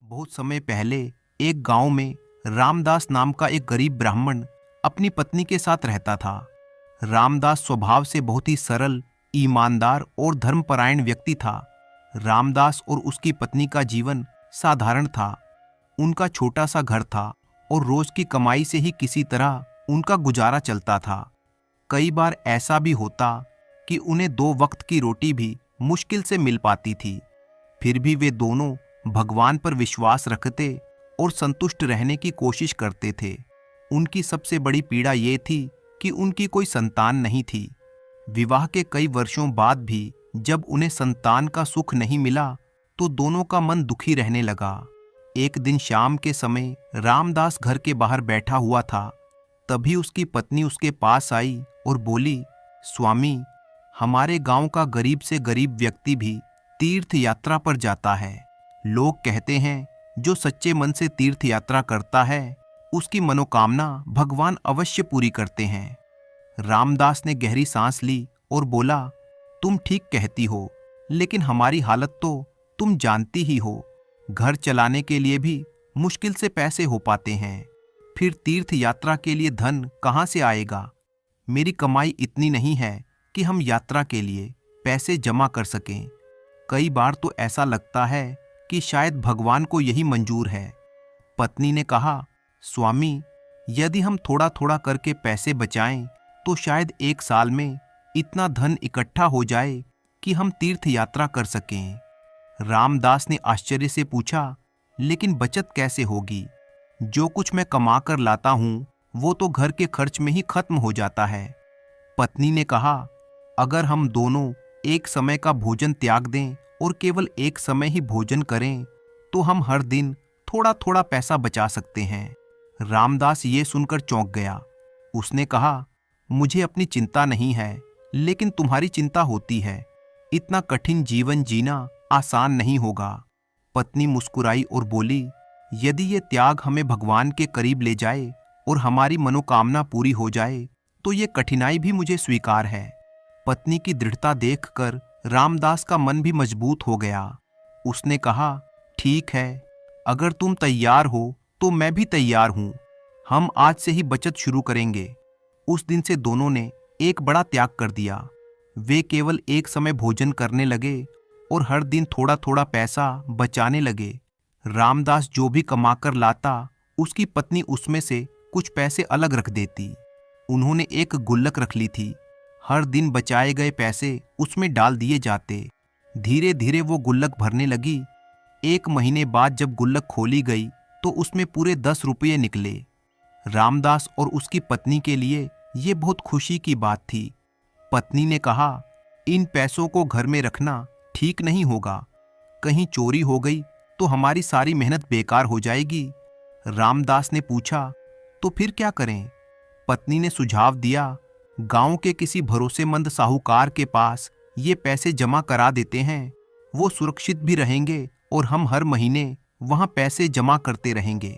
बहुत समय पहले एक गांव में रामदास नाम का एक गरीब ब्राह्मण अपनी पत्नी के साथ रहता था। रामदास स्वभाव से बहुत ही सरल, ईमानदार और धर्मपरायण व्यक्ति था। रामदास और उसकी पत्नी का जीवन साधारण था। उनका छोटा सा घर था और रोज की कमाई से ही किसी तरह उनका गुजारा चलता था। कई बार ऐसा भी होता कि उन्हें दो वक्त की रोटी भी मुश्किल से मिल पाती थी। फिर भी वे दोनों भगवान पर विश्वास रखते और संतुष्ट रहने की कोशिश करते थे। उनकी सबसे बड़ी पीड़ा ये थी कि उनकी कोई संतान नहीं थी। विवाह के कई वर्षों बाद भी जब उन्हें संतान का सुख नहीं मिला तो दोनों का मन दुखी रहने लगा। एक दिन शाम के समय रामदास घर के बाहर बैठा हुआ था। तभी उसकी पत्नी उसके पास आई और बोली, स्वामी, हमारे गांव का गरीब से गरीब व्यक्ति भी तीर्थ यात्रा पर जाता है। लोग कहते हैं जो सच्चे मन से तीर्थ यात्रा करता है उसकी मनोकामना भगवान अवश्य पूरी करते हैं। रामदास ने गहरी सांस ली और बोला, तुम ठीक कहती हो, लेकिन हमारी हालत तो तुम जानती ही हो। घर चलाने के लिए भी मुश्किल से पैसे हो पाते हैं, फिर तीर्थ यात्रा के लिए धन कहाँ से आएगा। मेरी कमाई इतनी नहीं है कि हम यात्रा के लिए पैसे जमा कर सकें। कई बार तो ऐसा लगता है कि शायद भगवान को यही मंजूर है। पत्नी ने कहा, स्वामी, यदि हम थोड़ा थोड़ा करके पैसे बचाएं तो शायद एक साल में इतना धन इकट्ठा हो जाए कि हम तीर्थ यात्रा कर सकें। रामदास ने आश्चर्य से पूछा, लेकिन बचत कैसे होगी? जो कुछ मैं कमा कर लाता हूं वो तो घर के खर्च में ही खत्म हो जाता है। पत्नी ने कहा, अगर हम दोनों एक समय का भोजन त्याग दें और केवल एक समय ही भोजन करें तो हम हर दिन थोड़ा थोड़ा पैसा बचा सकते हैं। रामदास ये सुनकर चौंक गया। उसने कहा, मुझे अपनी चिंता नहीं है, लेकिन तुम्हारी चिंता होती है। इतना कठिन जीवन जीना आसान नहीं होगा। पत्नी मुस्कुराई और बोली, यदि ये त्याग हमें भगवान के करीब ले जाए और हमारी मनोकामना पूरी हो जाए तो ये कठिनाई भी मुझे स्वीकार है। पत्नी की दृढ़ता देखकर रामदास का मन भी मजबूत हो गया। उसने कहा, ठीक है, अगर तुम तैयार हो तो मैं भी तैयार हूं। हम आज से ही बचत शुरू करेंगे। उस दिन से दोनों ने एक बड़ा त्याग कर दिया। वे केवल एक समय भोजन करने लगे और हर दिन थोड़ा थोड़ा पैसा बचाने लगे। रामदास जो भी कमाकर लाता उसकी पत्नी उसमें से कुछ पैसे अलग रख देती। उन्होंने एक गुल्लक रख ली थी। हर दिन बचाए गए पैसे उसमें डाल दिए जाते। धीरे धीरे वो गुल्लक भरने लगी। एक महीने बाद जब गुल्लक खोली गई तो उसमें पूरे 10 रुपये निकले। रामदास और उसकी पत्नी के लिए ये बहुत खुशी की बात थी। पत्नी ने कहा, इन पैसों को घर में रखना ठीक नहीं होगा। कहीं चोरी हो गई तो हमारी सारी मेहनत बेकार हो जाएगी। रामदास ने पूछा, तो फिर क्या करें? पत्नी ने सुझाव दिया, गांव के किसी भरोसेमंद साहूकार के पास ये पैसे जमा करा देते हैं। वो सुरक्षित भी रहेंगे और हम हर महीने वहां पैसे जमा करते रहेंगे।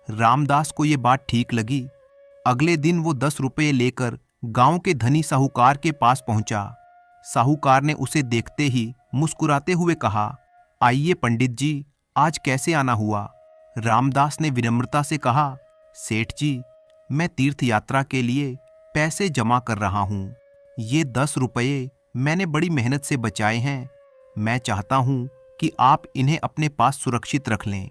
रामदास को ये बात ठीक लगी। अगले दिन वो 10 रुपये लेकर गांव के धनी साहूकार के पास पहुंचा। साहूकार ने उसे देखते ही मुस्कुराते हुए कहा, आइए पंडित जी, आज कैसे आना हुआ? रामदास ने विनम्रता से कहा, सेठ जी, मैं तीर्थ यात्रा के लिए पैसे जमा कर रहा हूं। ये 10 रुपये मैंने बड़ी मेहनत से बचाए हैं। मैं चाहता हूं कि आप इन्हें अपने पास सुरक्षित रख लें।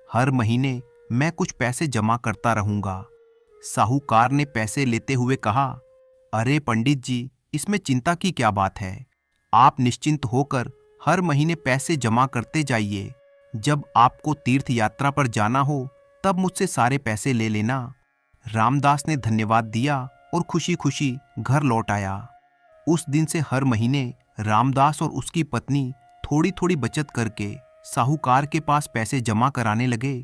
हर महीने मैं कुछ पैसे जमा करता रहूंगा। साहूकार ने पैसे लेते हुए कहा, अरे पंडित जी, इसमें चिंता की क्या बात है? आप निश्चिंत होकर हर महीने पैसे जमा करते जाइए। जब आपको तीर्थ यात्रा पर जाना हो तब मुझसे सारे पैसे ले लेना। रामदास ने धन्यवाद दिया और खुशी खुशी घर लौट आया। उस दिन से हर महीने रामदास और उसकी पत्नी थोड़ी थोड़ी बचत करके साहूकार के पास पैसे जमा कराने लगे।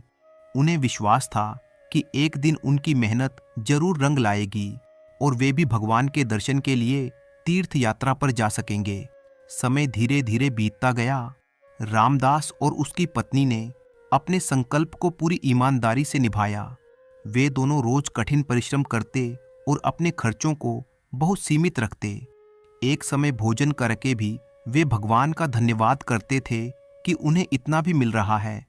उन्हें विश्वास था कि एक दिन उनकी मेहनत जरूर रंग लाएगी और वे भी भगवान के दर्शन के लिए तीर्थ यात्रा पर जा सकेंगे। समय धीरे धीरे बीतता गया। रामदास और उसकी पत्नी ने अपने संकल्प को पूरी ईमानदारी से निभाया। वे दोनों रोज कठिन परिश्रम करते और अपने खर्चों को बहुत सीमित रखते। एक समय भोजन करके भी वे भगवान का धन्यवाद करते थे कि उन्हें इतना भी मिल रहा है।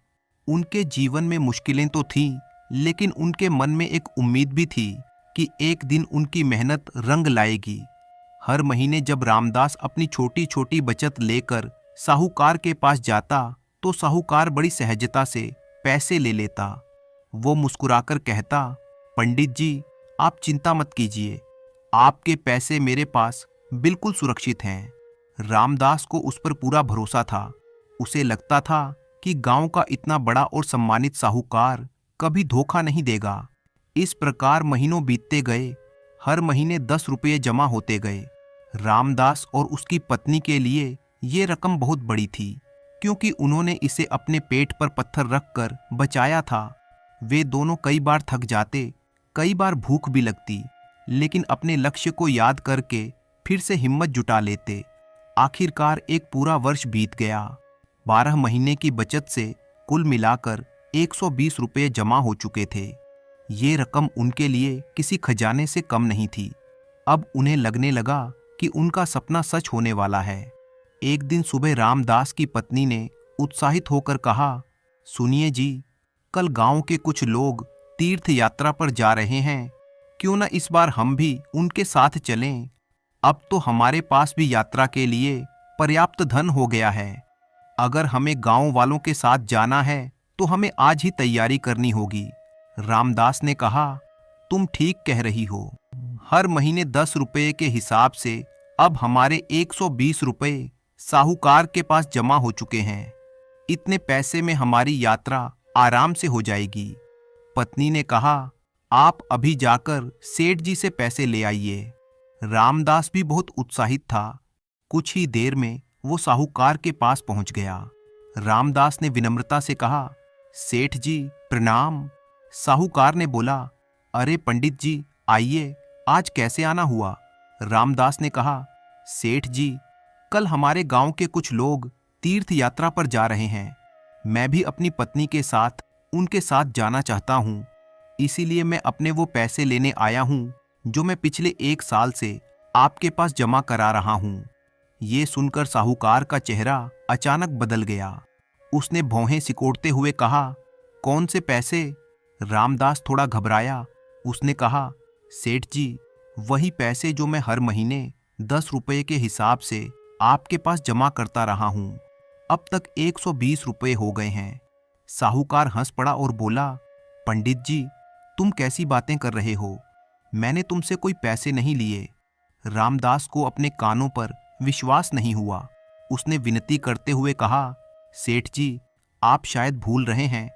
उनके जीवन में मुश्किलें तो थीं, लेकिन उनके मन में एक उम्मीद भी थी कि एक दिन उनकी मेहनत रंग लाएगी। हर महीने जब रामदास अपनी छोटी छोटी बचत लेकर साहूकार के पास जाता तो साहूकार बड़ी सहजता से पैसे ले लेता। वो मुस्कुराकर कहता, पंडित जी, आप चिंता मत कीजिए, आपके पैसे मेरे पास बिल्कुल सुरक्षित हैं। रामदास को उस पर पूरा भरोसा था। उसे लगता था कि गांव का इतना बड़ा और सम्मानित साहूकार कभी धोखा नहीं देगा। इस प्रकार महीनों बीतते गए। हर महीने 10 रुपये जमा होते गए। रामदास और उसकी पत्नी के लिए ये रकम बहुत बड़ी थी, क्योंकि उन्होंने इसे अपने पेट पर पत्थर रखकर बचाया था। वे दोनों कई बार थक जाते, कई बार भूख भी लगती, लेकिन अपने लक्ष्य को याद करके फिर से हिम्मत जुटा लेते। आखिरकार एक पूरा वर्ष बीत गया। 12 महीने की बचत से कुल मिलाकर 120 रुपये जमा हो चुके थे। ये रकम उनके लिए किसी खजाने से कम नहीं थी। अब उन्हें लगने लगा कि उनका सपना सच होने वाला है। एक दिन सुबह रामदास की पत्नी ने उत्साहित होकर कहा, सुनिए जी, कल गांव के कुछ लोग तीर्थ यात्रा पर जा रहे हैं, क्यों न इस बार हम भी उनके साथ चलें। अब तो हमारे पास भी यात्रा के लिए पर्याप्त धन हो गया है। अगर हमें गांव वालों के साथ जाना है तो हमें आज ही तैयारी करनी होगी। रामदास ने कहा, तुम ठीक कह रही हो। हर महीने 10 रुपये के हिसाब से अब हमारे 120 रुपये साहूकार के पास जमा हो चुके हैं। इतने पैसे में हमारी यात्रा आराम से हो जाएगी। पत्नी ने कहा, आप अभी जाकर सेठ जी से पैसे ले आइए। रामदास भी बहुत उत्साहित था। कुछ ही देर में वो साहूकार के पास पहुंच गया। रामदास ने विनम्रता से कहा, सेठ जी प्रणाम। साहूकार ने बोला, अरे पंडित जी आइए, आज कैसे आना हुआ। रामदास ने कहा, सेठ जी, कल हमारे गांव के कुछ लोग तीर्थ यात्रा पर जा रहे हैं। मैं भी अपनी पत्नी के साथ उनके साथ जाना चाहता हूँ, इसीलिए मैं अपने वो पैसे लेने आया हूँ जो मैं पिछले 1 साल से आपके पास जमा करा रहा हूँ। ये सुनकर साहूकार का चेहरा अचानक बदल गया। उसने भौहें सिकोड़ते हुए कहा, कौन से पैसे। रामदास थोड़ा घबराया। उसने कहा, सेठ जी, वही पैसे जो मैं हर महीने 10 रुपये के हिसाब से आपके पास जमा करता रहा हूँ। अब तक 120 रुपये हो गए हैं। साहूकार हंस पड़ा और बोला, पंडित जी, तुम कैसी बातें कर रहे हो, मैंने तुमसे कोई पैसे नहीं लिए। रामदास को अपने कानों पर विश्वास नहीं हुआ। उसने विनती करते हुए कहा, सेठ जी, आप शायद भूल रहे हैं,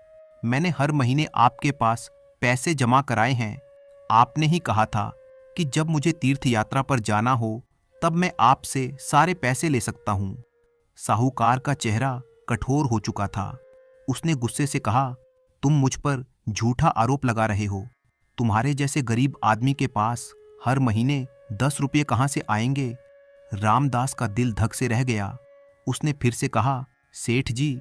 मैंने हर महीने आपके पास पैसे जमा कराए हैं। आपने ही कहा था कि जब मुझे तीर्थ यात्रा पर जाना हो तब मैं आपसे सारे पैसे ले सकता हूँ। साहूकार का चेहरा कठोर हो चुका था। उसने गुस्से से कहा, तुम मुझ पर झूठा आरोप लगा रहे हो। तुम्हारे जैसे गरीब आदमी के पास हर महीने 10 रुपये कहाँ से आएंगे। रामदास का दिल धक से रह गया। उसने फिर से कहा, सेठ जी,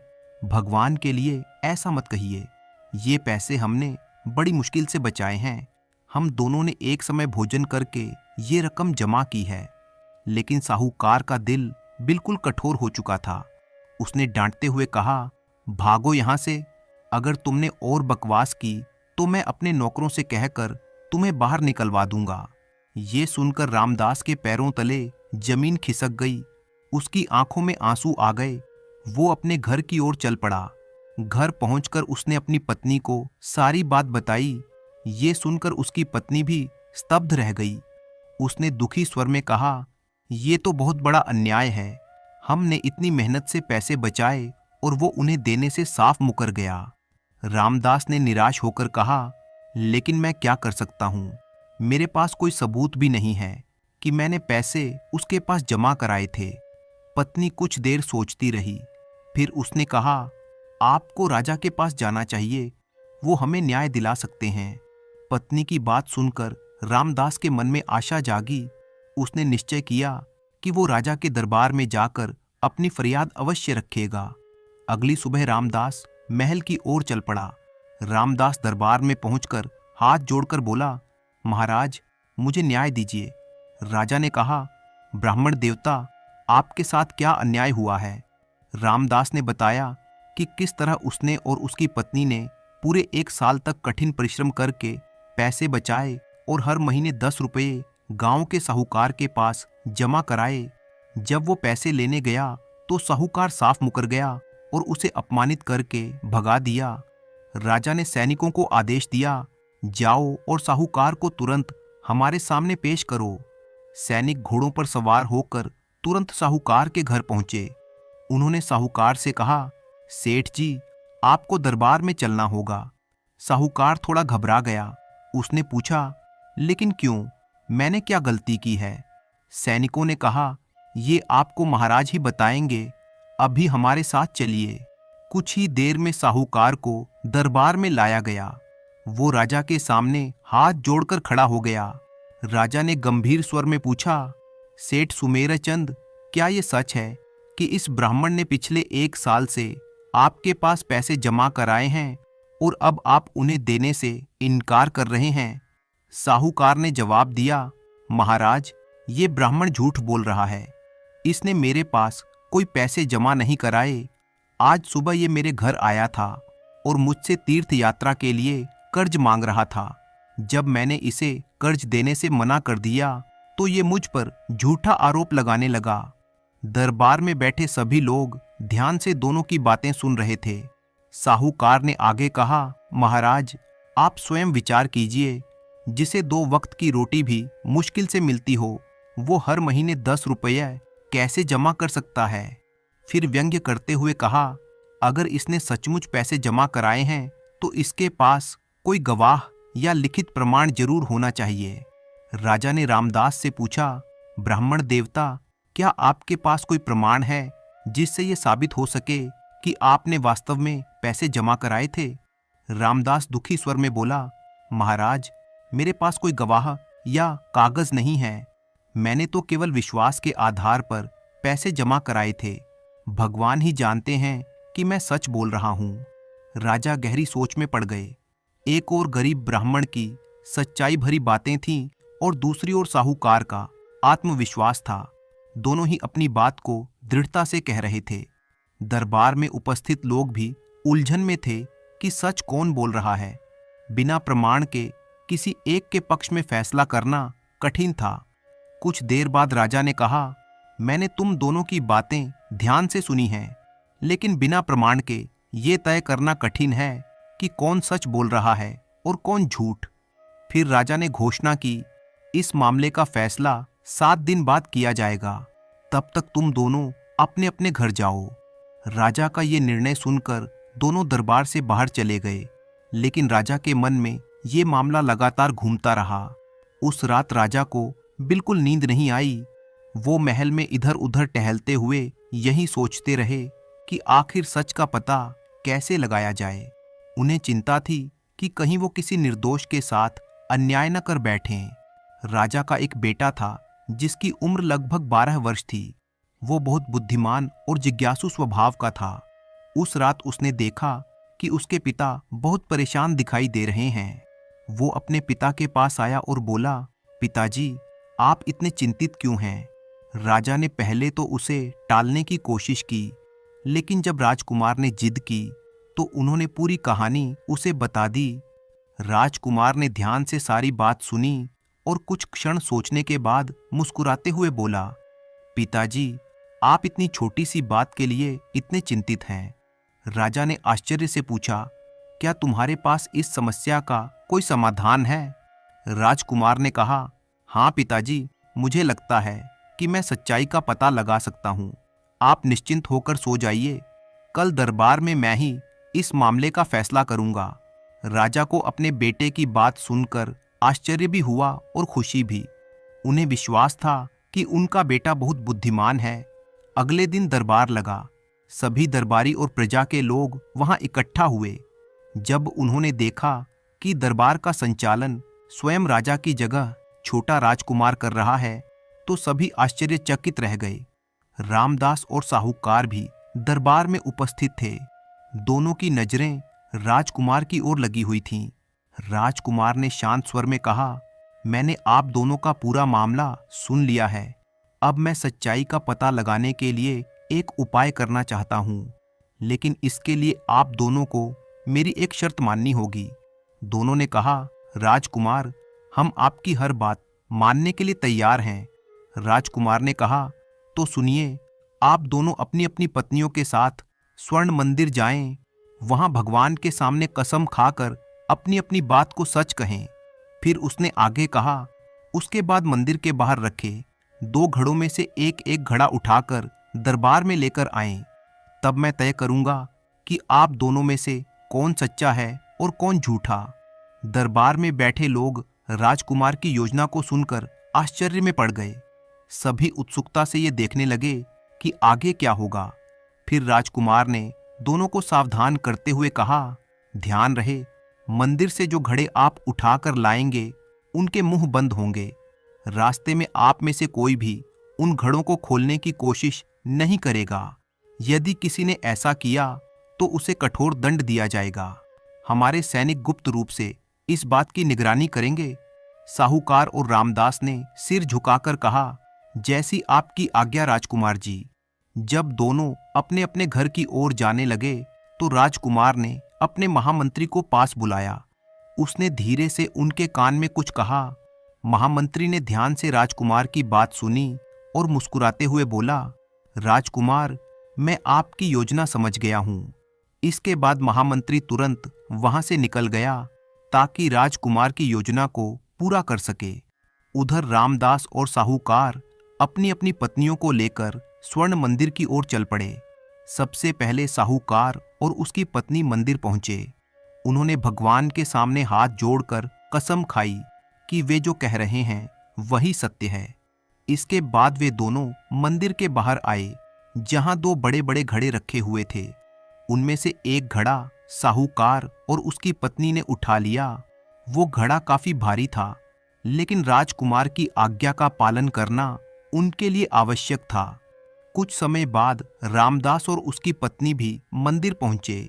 भगवान के लिए ऐसा मत कहिए। ये पैसे हमने बड़ी मुश्किल से बचाए हैं। हम दोनों ने एक समय भोजन करके ये रकम जमा की है। लेकिन साहूकार का दिल बिल्कुल कठोर हो चुका था। उसने डांटते हुए कहा, भागो यहाँ से। अगर तुमने और बकवास की तो मैं अपने नौकरों से कहकर तुम्हें बाहर निकलवा दूंगा। ये सुनकर रामदास के पैरों तले जमीन खिसक गई। उसकी आंखों में आंसू आ गए। वो अपने घर की ओर चल पड़ा। घर पहुंचकर उसने अपनी पत्नी को सारी बात बताई। ये सुनकर उसकी पत्नी भी स्तब्ध रह गई। उसने दुखी स्वर में कहा, ये तो बहुत बड़ा अन्याय है। हमने इतनी मेहनत से पैसे बचाए और वो उन्हें देने से साफ मुकर गया। रामदास ने निराश होकर कहा, लेकिन मैं क्या कर सकता हूँ, मेरे पास कोई सबूत भी नहीं है कि मैंने पैसे उसके पास जमा कराए थे। पत्नी कुछ देर सोचती रही। फिर उसने कहा, आपको राजा के पास जाना चाहिए, वो हमें न्याय दिला सकते हैं। पत्नी की बात सुनकर रामदास के मन में आशा जागी। उसने निश्चय किया कि वो राजा के दरबार में जाकर अपनी फरियाद अवश्य रखेगा। अगली सुबह रामदास महल की ओर चल पड़ा। रामदास दरबार में पहुंचकर हाथ जोड़कर बोला, महाराज, मुझे न्याय दीजिए। राजा ने कहा, ब्राह्मण देवता, आपके साथ क्या अन्याय हुआ है। रामदास ने बताया कि किस तरह उसने और उसकी पत्नी ने पूरे 1 साल तक कठिन परिश्रम करके पैसे बचाए और हर महीने 10 रुपये गांव के साहूकार के पास जमा कराए। जब वो पैसे लेने गया तो साहूकार साफ मुकर गया और उसे अपमानित करके भगा दिया। राजा ने सैनिकों को आदेश दिया, जाओ और साहूकार को तुरंत हमारे सामने पेश करो। सैनिक घोड़ों पर सवार होकर तुरंत साहूकार के घर पहुंचे। उन्होंने साहूकार से कहा, सेठ जी, आपको दरबार में चलना होगा। साहूकार थोड़ा घबरा गया। उसने पूछा, लेकिन क्यों? मैंने क्या गलती की है? सैनिकों ने कहा, ये आपको महाराज ही बताएंगे, अभी हमारे साथ चलिए। कुछ ही देर में साहूकार को दरबार में लाया गया। वो राजा के सामने हाथ जोड़कर खड़ा हो गया। राजा ने गंभीर स्वर में पूछा, सेठ सुमेर चंद, क्या ये सच है कि इस ब्राह्मण ने पिछले 1 साल से आपके पास पैसे जमा कराए हैं और अब आप उन्हें देने से इनकार कर रहे हैं? साहूकार ने जवाब दिया, महाराज, ये ब्राह्मण झूठ बोल रहा है। इसने मेरे पास कोई पैसे जमा नहीं कराए। आज सुबह ये मेरे घर आया था और मुझसे तीर्थ यात्रा के लिए कर्ज मांग रहा था। जब मैंने इसे कर्ज देने से मना कर दिया तो ये मुझ पर झूठा आरोप लगाने लगा। दरबार में बैठे सभी लोग ध्यान से दोनों की बातें सुन रहे थे। साहूकार ने आगे कहा, महाराज, आप स्वयं विचार कीजिए, जिसे 2 वक्त की रोटी भी मुश्किल से मिलती हो, वो हर महीने 10 रुपये कैसे जमा कर सकता है? फिर व्यंग्य करते हुए कहा, अगर इसने सचमुच पैसे जमा कराए हैं तो इसके पास कोई गवाह या लिखित प्रमाण जरूर होना चाहिए। राजा ने रामदास से पूछा, ब्राह्मण देवता, क्या आपके पास कोई प्रमाण है जिससे ये साबित हो सके कि आपने वास्तव में पैसे जमा कराए थे? रामदास दुखी स्वर में बोला, महाराज, मेरे पास कोई गवाह या कागज नहीं है। मैंने तो केवल विश्वास के आधार पर पैसे जमा कराए थे। भगवान ही जानते हैं कि मैं सच बोल रहा हूं। राजा गहरी सोच में पड़ गए। एक ओर गरीब ब्राह्मण की सच्चाई भरी बातें थीं और दूसरी ओर साहूकार का आत्मविश्वास था। दोनों ही अपनी बात को दृढ़ता से कह रहे थे। दरबार में उपस्थित लोग भी उलझन में थे कि सच कौन बोल रहा है। बिना प्रमाण के किसी एक के पक्ष में फैसला करना कठिन था। कुछ देर बाद राजा ने कहा, मैंने तुम दोनों की बातें ध्यान से सुनी हैं, लेकिन बिना प्रमाण के ये तय करना कठिन है कि कौन सच बोल रहा है और कौन झूठ। फिर राजा ने घोषणा की, इस मामले का फैसला 7 दिन बाद किया जाएगा। तब तक तुम दोनों अपने अपने घर जाओ। राजा का ये निर्णय सुनकर दोनों दरबार से बाहर चले गए, लेकिन राजा के मन में ये मामला लगातार घूमता रहा। उस रात राजा को बिल्कुल नींद नहीं आई। वो महल में इधर उधर टहलते हुए यही सोचते रहे कि आखिर सच का पता कैसे लगाया जाए। उन्हें चिंता थी कि कहीं वो किसी निर्दोष के साथ अन्याय न कर बैठें। राजा का एक बेटा था जिसकी उम्र लगभग 12 वर्ष थी। वो बहुत बुद्धिमान और जिज्ञासु स्वभाव का था। उस रात उसने देखा कि उसके पिता बहुत परेशान दिखाई दे रहे हैं। वो अपने पिता के पास आया और बोला, पिताजी, आप इतने चिंतित क्यों हैं? राजा ने पहले तो उसे टालने की कोशिश की, लेकिन जब राजकुमार ने जिद की तो उन्होंने पूरी कहानी उसे बता दी। राजकुमार ने ध्यान से सारी बात सुनी और कुछ क्षण सोचने के बाद मुस्कुराते हुए बोला, पिताजी, आप इतनी छोटी सी बात के लिए इतने चिंतित हैं। राजा ने आश्चर्य से पूछा, क्या तुम्हारे पास इस समस्या का कोई समाधान है? राजकुमार ने कहा, हाँ पिताजी, मुझे लगता है कि मैं सच्चाई का पता लगा सकता हूँ। आप निश्चिंत होकर सो जाइए। कल दरबार में मैं ही इस मामले का फैसला करूँगा। राजा को अपने बेटे की बात सुनकर आश्चर्य भी हुआ और खुशी भी। उन्हें विश्वास था कि उनका बेटा बहुत बुद्धिमान है। अगले दिन दरबार लगा। सभी दरबारी और प्रजा के लोग वहां इकट्ठा हुए। जब उन्होंने देखा कि दरबार का संचालन स्वयं राजा की जगह छोटा राजकुमार कर रहा है, तो सभी आश्चर्यचकित रह गए। रामदास और साहूकार भी दरबार में उपस्थित थे। दोनों की नजरें राजकुमार की ओर लगी हुई थीं। राजकुमार ने शांत स्वर में कहा, मैंने आप दोनों का पूरा मामला सुन लिया है। अब मैं सच्चाई का पता लगाने के लिए एक उपाय करना चाहता हूँ, लेकिन इसके लिए आप दोनों को मेरी एक शर्त माननी होगी। दोनों ने कहा, राजकुमार, हम आपकी हर बात मानने के लिए तैयार हैं। राजकुमार ने कहा, तो सुनिए, आप दोनों अपनी अपनी पत्नियों के साथ स्वर्ण मंदिर जाएं, वहां भगवान के सामने कसम खाकर अपनी अपनी बात को सच कहें। फिर उसने आगे कहा, उसके बाद मंदिर के बाहर रखे 2 घड़ों में से एक एक घड़ा उठाकर दरबार में लेकर आएं। तब मैं तय करूंगा कि आप दोनों में से कौन सच्चा है और कौन झूठा। दरबार में बैठे लोग राजकुमार की योजना को सुनकर आश्चर्य में पड़ गए। सभी उत्सुकता से ये देखने लगे कि आगे क्या होगा। फिर राजकुमार ने दोनों को सावधान करते हुए कहा, ध्यान रहे, मंदिर से जो घड़े आप उठाकर लाएंगे उनके मुंह बंद होंगे। रास्ते में आप में से कोई भी उन घड़ों को खोलने की कोशिश नहीं करेगा। यदि किसी ने ऐसा किया तो उसे कठोर दंड दिया जाएगा। हमारे सैनिक गुप्त रूप से इस बात की निगरानी करेंगे। साहूकार और रामदास ने सिर झुकाकर कहा, जैसी आपकी आज्ञा राजकुमार जी। जब दोनों अपने अपने घर की ओर जाने लगे तो राजकुमार ने अपने महामंत्री को पास बुलाया। उसने धीरे से उनके कान में कुछ कहा। महामंत्री ने ध्यान से राजकुमार की बात सुनी और मुस्कुराते हुए बोला, राजकुमार, मैं आपकी योजना समझ गया हूं। इसके बाद महामंत्री तुरंत वहां से निकल गया ताकि राजकुमार की योजना को पूरा कर सके। उधर रामदास और साहूकार अपनी अपनी पत्नियों को लेकर स्वर्ण मंदिर की ओर चल पड़े। सबसे पहले साहूकार और उसकी पत्नी मंदिर पहुंचे। उन्होंने भगवान के सामने हाथ जोड़कर कसम खाई कि वे जो कह रहे हैं वही सत्य है। इसके बाद वे दोनों मंदिर के बाहर आए, जहां 2 बड़े बड़े घड़े रखे हुए थे। उनमें से एक घड़ा साहूकार और उसकी पत्नी ने उठा लिया। वो घड़ा काफी भारी था, लेकिन राजकुमार की आज्ञा का पालन करना उनके लिए आवश्यक था। कुछ समय बाद रामदास और उसकी पत्नी भी मंदिर पहुंचे।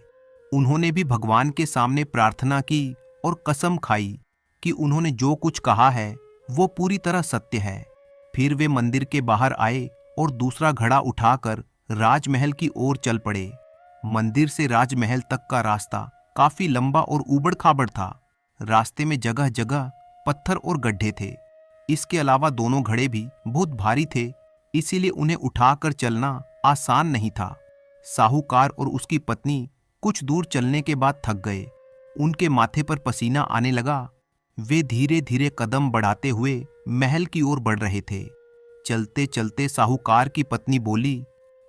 उन्होंने भी भगवान के सामने प्रार्थना की और कसम खाई कि उन्होंने जो कुछ कहा है वो पूरी तरह सत्य है। फिर वे मंदिर के बाहर आए और दूसरा घड़ा उठाकर राजमहल की ओर चल पड़े। मंदिर से राजमहल तक का रास्ता काफी लंबा और ऊबड़-खाबड़ था। रास्ते में जगह जगह पत्थर और गड्ढे थे। इसके अलावा दोनों घड़े भी बहुत भारी थे, इसीलिए उन्हें उठाकर चलना आसान नहीं था। साहूकार और उसकी पत्नी कुछ दूर चलने के बाद थक गए। उनके माथे पर पसीना आने लगा। वे धीरे धीरे कदम बढ़ाते हुए महल की ओर बढ़ रहे थे। चलते चलते साहूकार की पत्नी बोली,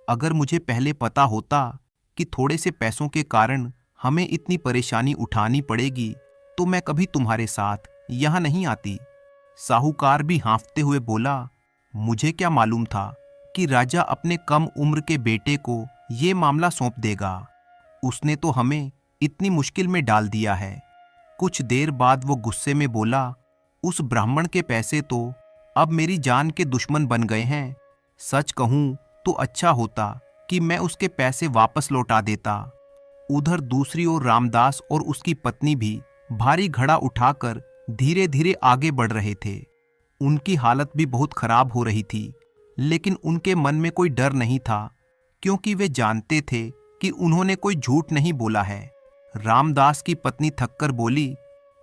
अगर मुझे पहले पता होता कि थोड़े से पैसों के कारण हमें इतनी परेशानी उठानी पड़ेगी तो मैं कभी तुम्हारे साथ यहाँ नहीं आती। साहूकार भी हाँफते हुए बोला, मुझे क्या मालूम था कि राजा अपने कम उम्र के बेटे को ये मामला सौंप देगा। उसने तो हमें इतनी मुश्किल में डाल दिया है। कुछ देर बाद वो गुस्से में बोला, उस ब्राह्मण के पैसे तो अब मेरी जान के दुश्मन बन गए हैं। सच कहूं तो अच्छा होता कि मैं उसके पैसे वापस लौटा देता। उधर दूसरी ओर रामदास और उसकी पत्नी भी भारी घड़ा उठाकर धीरे धीरे आगे बढ़ रहे थे। उनकी हालत भी बहुत खराब हो रही थी, लेकिन उनके मन में कोई डर नहीं था, क्योंकि वे जानते थे कि उन्होंने कोई झूठ नहीं बोला है। रामदास की पत्नी थककर बोली,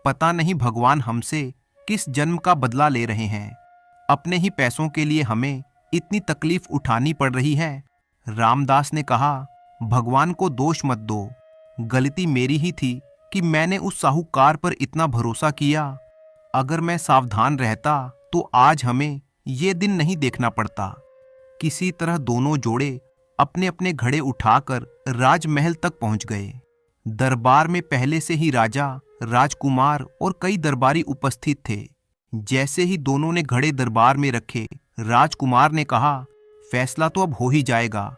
पता नहीं भगवान हमसे किस जन्म का बदला ले रहे हैं। अपने ही पैसों के लिए हमें इतनी तकलीफ उठानी पड़ रही है। रामदास ने कहा, भगवान को दोष मत दो। गलती मेरी ही थी कि मैंने उस साहूकार पर इतना भरोसा किया। अगर मैं सावधान रहता तो आज हमें ये दिन नहीं देखना पड़ता। किसी तरह दोनों जोड़े अपने अपने घड़े उठाकर राजमहल तक पहुंच गए। दरबार में पहले से ही राजा, राजकुमार और कई दरबारी उपस्थित थे। जैसे ही दोनों ने घड़े दरबार में रखे, राजकुमार ने कहा, फैसला तो अब हो ही जाएगा।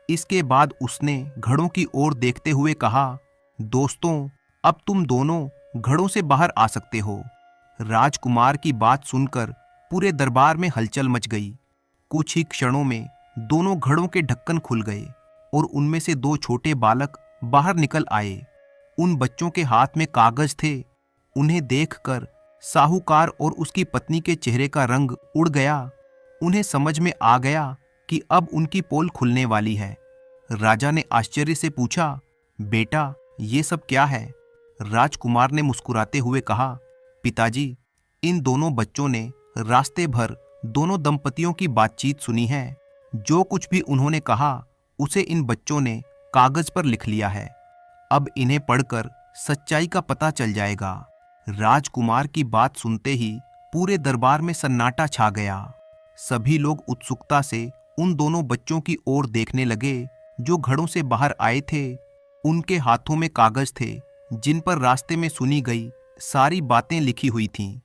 इसके बाद उसने घड़ों की ओर देखते हुए कहा, दोस्तों, अब तुम दोनों घड़ों से बाहर आ सकते हो। राजकुमार की बात सुनकर पूरे दरबार में हलचल मच गई। कुछ ही क्षणों में दोनों घड़ों के ढक्कन खुल गए और उनमें से 2 छोटे बालक बाहर निकल आए। उन बच्चों के हाथ में कागज थे। उन्हें देखकर साहूकार और उसकी पत्नी के चेहरे का रंग उड़ गया। उन्हें समझ में आ गया कि अब उनकी पोल खुलने वाली है। राजा ने आश्चर्य से पूछा, बेटा ये सब क्या है? राजकुमार ने मुस्कुराते हुए कहा, पिताजी, इन दोनों बच्चों ने रास्ते भर दोनों दंपतियों की बातचीत सुनी है। जो कुछ भी उन्होंने कहा उसे इन बच्चों ने कागज पर लिख लिया है। अब इन्हें पढ़कर सच्चाई का पता चल जाएगा। राजकुमार की बात सुनते ही पूरे दरबार में सन्नाटा छा गया। सभी लोग उत्सुकता से उन दोनों बच्चों की ओर देखने लगे जो घड़ों से बाहर आए थे। उनके हाथों में कागज थे जिन पर रास्ते में सुनी गई सारी बातें लिखी हुई थीं।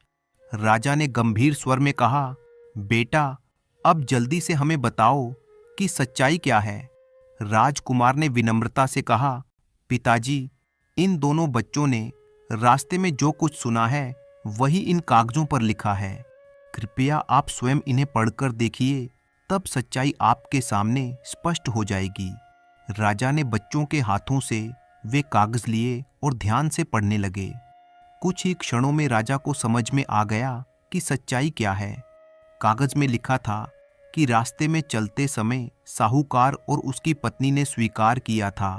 राजा ने गंभीर स्वर में कहा, बेटा अब जल्दी से हमें बताओ कि सच्चाई क्या है। राजकुमार ने विनम्रता से कहा, पिताजी, इन दोनों बच्चों ने रास्ते में जो कुछ सुना है वही इन कागजों पर लिखा है। कृपया आप स्वयं इन्हें पढ़कर देखिए, तब सच्चाई आपके सामने स्पष्ट हो जाएगी। राजा ने बच्चों के हाथों से वे कागज लिए और ध्यान से पढ़ने लगे। कुछ ही क्षणों में राजा को समझ में आ गया कि सच्चाई क्या है। कागज में लिखा था कि रास्ते में चलते समय साहूकार और उसकी पत्नी ने स्वीकार किया था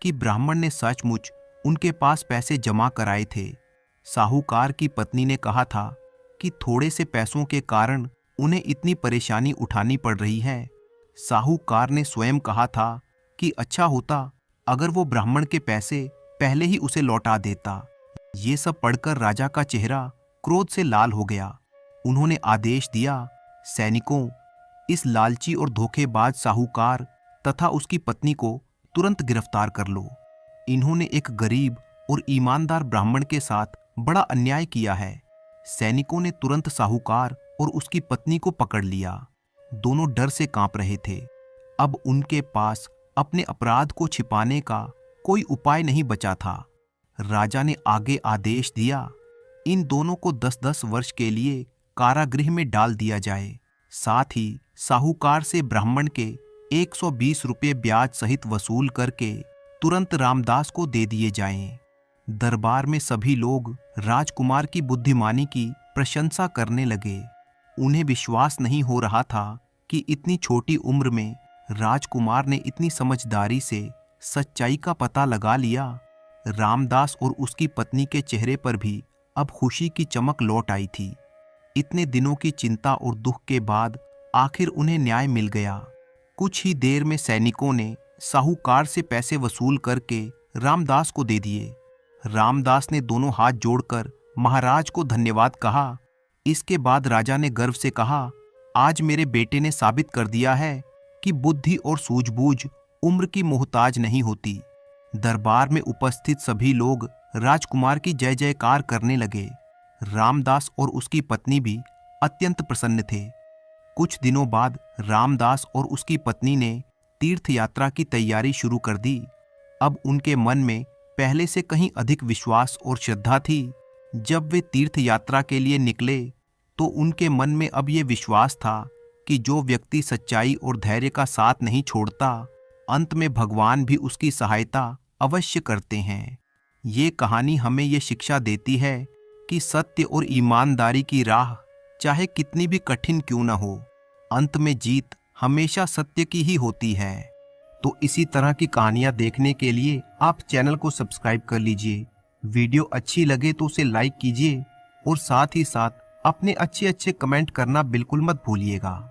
कि ब्राह्मण ने सचमुच उनके पास पैसे जमा कराए थे। साहूकार की पत्नी ने कहा था कि थोड़े से पैसों के कारण उन्हें इतनी परेशानी उठानी पड़ रही है। साहूकार ने स्वयं कहा था कि अच्छा होता अगर वो ब्राह्मण के पैसे पहले ही उसे लौटा देता। ये सब पढ़कर राजा का चेहरा क्रोध से लाल हो गया। उन्होंने आदेश दिया, सैनिकों, इस लालची और धोखेबाज साहूकार तथा उसकी पत्नी को तुरंत गिरफ्तार कर लो। इन्होंने एक गरीब और ईमानदार ब्राह्मण के साथ बड़ा अन्याय किया है। सैनिकों ने तुरंत साहूकार और उसकी पत्नी को पकड़ लिया। दोनों डर से कांप रहे थे। अब उनके पास अपने अपराध को छिपाने का कोई उपाय नहीं बचा था। राजा ने आगे आदेश दिया, इन दोनों को 10-10 वर्ष के लिए कारागृह में डाल दिया जाए। साथ ही साहूकार से ब्राह्मण के 120 रुपये ब्याज सहित वसूल करके तुरंत रामदास को दे दिए जाएं। दरबार में सभी लोग राजकुमार की बुद्धिमानी की प्रशंसा करने लगे। उन्हें विश्वास नहीं हो रहा था कि इतनी छोटी उम्र में राजकुमार ने इतनी समझदारी से सच्चाई का पता लगा लिया। रामदास और उसकी पत्नी के चेहरे पर भी अब खुशी की चमक लौट आई थी। इतने दिनों की चिंता और दुख के बाद आखिर उन्हें न्याय मिल गया। कुछ ही देर में सैनिकों ने साहूकार से पैसे वसूल करके रामदास को दे दिए। रामदास ने दोनों हाथ जोड़कर महाराज को धन्यवाद कहा। इसके बाद राजा ने गर्व से कहा, आज मेरे बेटे ने साबित कर दिया है कि बुद्धि और सूझबूझ उम्र की मोहताज नहीं होती। दरबार में उपस्थित सभी लोग राजकुमार की जय जयकार करने लगे। रामदास और उसकी पत्नी भी अत्यंत प्रसन्न थे। कुछ दिनों बाद रामदास और उसकी पत्नी ने तीर्थ यात्रा की तैयारी शुरू कर दी। अब उनके मन में पहले से कहीं अधिक विश्वास और श्रद्धा थी। जब वे तीर्थ यात्रा के लिए निकले तो उनके मन में अब ये विश्वास था कि जो व्यक्ति सच्चाई और धैर्य का साथ नहीं छोड़ता, अंत में भगवान भी उसकी सहायता अवश्य करते हैं। ये कहानी हमें ये शिक्षा देती है कि सत्य और ईमानदारी की राह चाहे कितनी भी कठिन क्यों न हो, अंत में जीत हमेशा सत्य की ही होती है। तो इसी तरह की कहानियां देखने के लिए आप चैनल को सब्सक्राइब कर लीजिए। वीडियो अच्छी लगे तो उसे लाइक कीजिए और साथ ही साथ अपने अच्छे कमेंट करना बिल्कुल मत भूलिएगा।